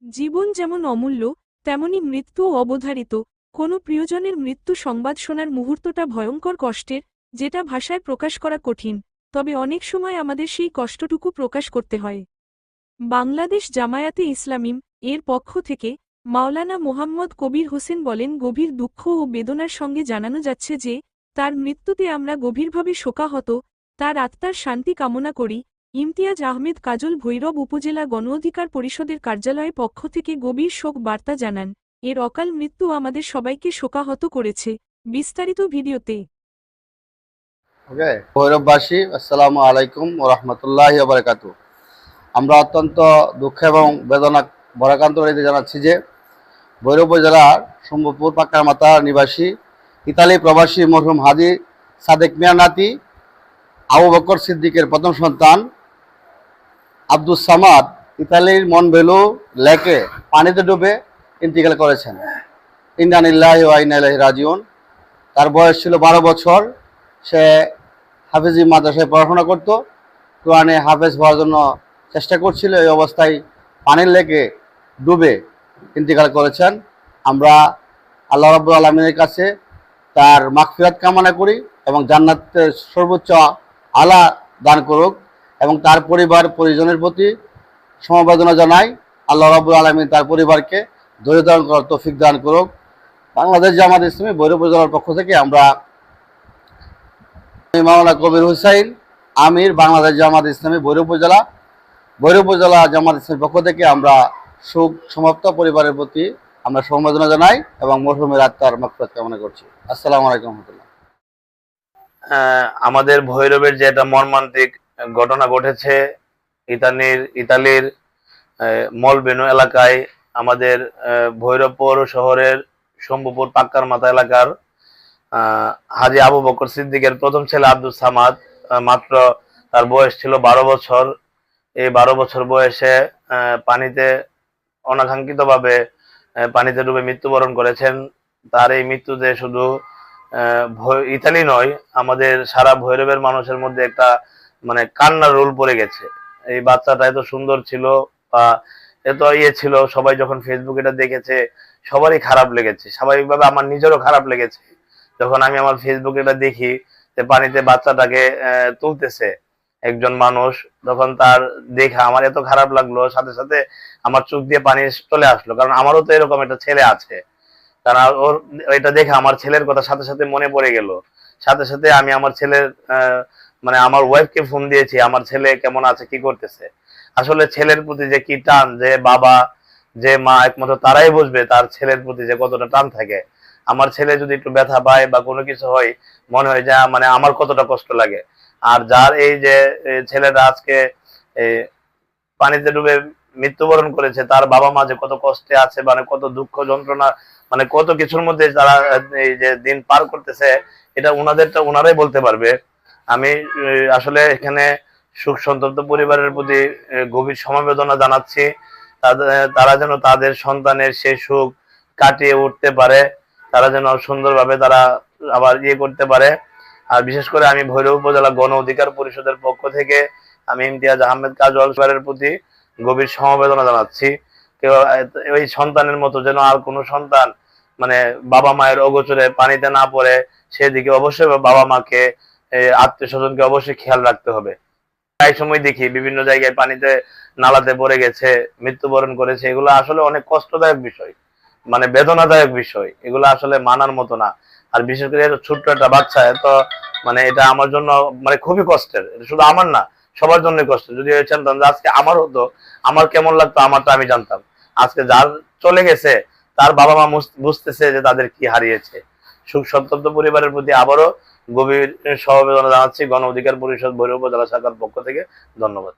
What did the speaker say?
জীবন যেমন অমূল্য, তেমনি মৃত্যুও অবধারিত। কোনো প্রিয়জনের মৃত্যু সংবাদ শোনার মুহূর্তটা ভয়ঙ্কর কষ্টের, যেটা ভাষায় প্রকাশ করা কঠিন, তবে অনেক সময় আমাদের সেই কষ্টটুকু প্রকাশ করতে হয়। বাংলাদেশ জামায়াতে ইসলামীম এর পক্ষ থেকে মাওলানা মোহাম্মদ কবির হোসেন বলেন, গভীর দুঃখ ও বেদনার সঙ্গে জানানো যাচ্ছে যে তার মৃত্যুতে আমরা গভীরভাবে শোকাহত। তার আত্মার শান্তি কামনা করি। ইমতিয়াজ আহমেদ কাজল ভৈরব উপজেলা গণ অধিকার পরিষদের কার্যালয়ে পক্ষ থেকে গভীর শোক বার্তা জানান। এর অকাল মৃত্যু আমাদের সবাইকে শোকাহত করেছে। বিস্তারিত ভিডিওতে। ওকে, ভৈরববাসী আসসালামু আলাইকুম ওয়া রাহমাতুল্লাহি ওয়া বারাকাতুহু। আমরা অত্যন্ত দুঃখ এবং বেদনা ভারাক্রান্ত হয়ে জানাচ্ছি যে ভৈরব উপজেলার শম্ভুপুর পাক্কারমাথা নিবাসী ইতালি প্রবাসী মরহুম হাজী সাদেক মিয়ার নাতি আবু বকর সিদ্দিকের প্রথম সন্তান আব্দুস সামাদ ইতালির মনবেলু লেকে পানিতে ডুবে ইন্তিকাল করেছেন। ইন্না লিল্লাহি ওয়া ইন্না ইলাইহি রাজিউন। তার বয়স ছিল 12 বছর। সে হাফেজি মাদ্রাসায় পড়াশোনা করত, কোরআনে হাফেজ হওয়ার জন্য চেষ্টা করছিল। এই অবস্থায় পানির লেগে ডুবে ইন্তিকাল করেছেন। আমরা আল্লাহ রাব্বুল আলামিনের কাছে তার মাগফিরাত কামনা করি এবং জান্নাতের সর্বোচ্চ আলা দান করুক এবং তার পরিবার পরিজনের প্রতি সমবেদনা জানাই। আল্লাহ রাব্বুল আলামিন তার পরিবারকে ধৈর্য ধারণ করার তৌফিক দান করুক। বাংলাদেশ জামাত ইসলামী ভৈরব উপজেলার পক্ষ থেকে আমরা মাওলানা কবির হুসাইন আমির বাংলাদেশ জামাত ইসলামী ভৈরব উপজেলা জামাত ইসলামীর পক্ষ থেকে আমরা শোক সমাপ্ত পরিবারের প্রতি আমরা সমবেদনা জানাই এবং মরহুমের আত্মার মাগফিরাত কামনা করছি। আসসালামু আলাইকুম ওয়া রাহমাতুল্লাহ। আমাদের ভৈরবের যে একটা মর্মান্তিক ঘটনা ঘটেছে, ইতালির মলবেনু এলাকায় আমাদের ভৈরব পৌর শহরের শম্ভুপুর পাক্কারমাথা এলাকার হাজী আবু বকর সিদ্দিকের প্রথম ছেলে আব্দুস সামাদ, মাত্র তার বয়স ছিল 12 বছর। এই 12 বছর বয়সে পানিতে অনাকাঙ্ক্ষিতভাবে পানিতে ডুবে মৃত্যুবরণ করেছেন। তার এই মৃত্যুতে শুধু ইতালি নয়, আমাদের সারা ভৈরবের মানুষের মধ্যে একটা মানে কান্নার রোল পড়ে গেছে। এই বাচ্চাটা এত সুন্দর ছিল বা এত ছিল, সবাই যখন ফেসবুকে এটা দেখেছে সবারই খারাপ লেগেছে। স্বাভাবিকভাবে আমার নিজেরও খারাপ লেগেছে যখন আমি আমার ফেসবুকে এটা দেখি যে পানিতে বাচ্চাটাকে তুলতেছে একজন মানুষ। তখন তার দেখা আমার এত খারাপ লাগলো, সাথে সাথে আমার চোখ দিয়ে পানি চলে আসলো, কারণ আমারও তো এরকম একটা ছেলে আছে। কারণ ওর এটা দেখে আমার ছেলের কথা সাথে সাথে মনে পড়ে গেল। সাথে সাথে আমি আমার ছেলের মানে আমার ওয়াইফকে ফোন দিয়েছি, আমার ছেলে কেমন আছে, কি করতেছে। আসলে ছেলের প্রতি যে কি টান, যে বাবা যে মা একমাত্র তারাই বুঝবে তার ছেলের প্রতি যে কতটা টান থাকে। আমার ছেলে যদি একটু ব্যথা পায় বা কোনো কিছু হয়, মনে হয় যে মানে আমার কতটা কষ্ট লাগে। আর যার এই যে ছেলেটা আজকে পানিতে ডুবে মৃত্যুবরণ করেছে, তার বাবা মা যে কত কষ্টে আছে, মানে কত দুঃখ যন্ত্রণা, মানে কত কিছুর মধ্যে তারা এই যে দিন পার করতেছে, এটা ওনারাই বলতে পারবে। আমি আসলে এখানে শোক সন্তপ্ত পরিবারের প্রতি গভীর সমবেদনা জানাচ্ছি। তারা যেন তাদের সন্তানের সেই সুখ কাটিয়ে উঠতে পারে, তারা যেন সুন্দরভাবে তারা আবার করতে পারে। আর বিশেষ করে আমি ভৈরব উপজেলা গণ অধিকার পরিষদের পক্ষ থেকে আমি ইমতিয়াজ আহমেদ কাজল স্যারের প্রতি গভীর সমবেদনা জানাচ্ছি। কেউ ওই সন্তানের মতো যেন আর কোনো সন্তান মানে বাবা মায়ের অগোচরে পানিতে না পড়ে, সেদিকে অবশ্যই বাবা মাকে আত্মীয় স্বজনকে অবশ্যই খেয়াল রাখতে হবে। প্রায় সময় দেখি বিভিন্ন জায়গায় পানিতে নালাতে পড়ে গেছে, মৃত্যুবরণ করেছে। এগুলো আসলে অনেক কষ্টদায়ক বিষয়, মানে বেদনাদায়ক বিষয়। এগুলো আসলে মানার মতো না। আর বিশেষ করে ছোট্ট একটা বাচ্চা, এত মানে এটা আমার জন্য মানে খুবই কষ্টের। এটা শুধু আমার না, সবার জন্য কষ্ট। যদি জানতাম যে আজকে আমার হতো, আমার কেমন লাগতো, আমারটা আমি জানতাম। আজকে যার চলে গেছে তার বাবা মা বুঝতেছে যে তাদের কি হারিয়েছে। সুখ সন্তপ্ত পরিবারের প্রতি আবারও গভীর সমবেদনা জানাচ্ছি গণ অধিকার পরিষদ ভৈরব উপজেলা শাখার পক্ষ থেকে। ধন্যবাদ।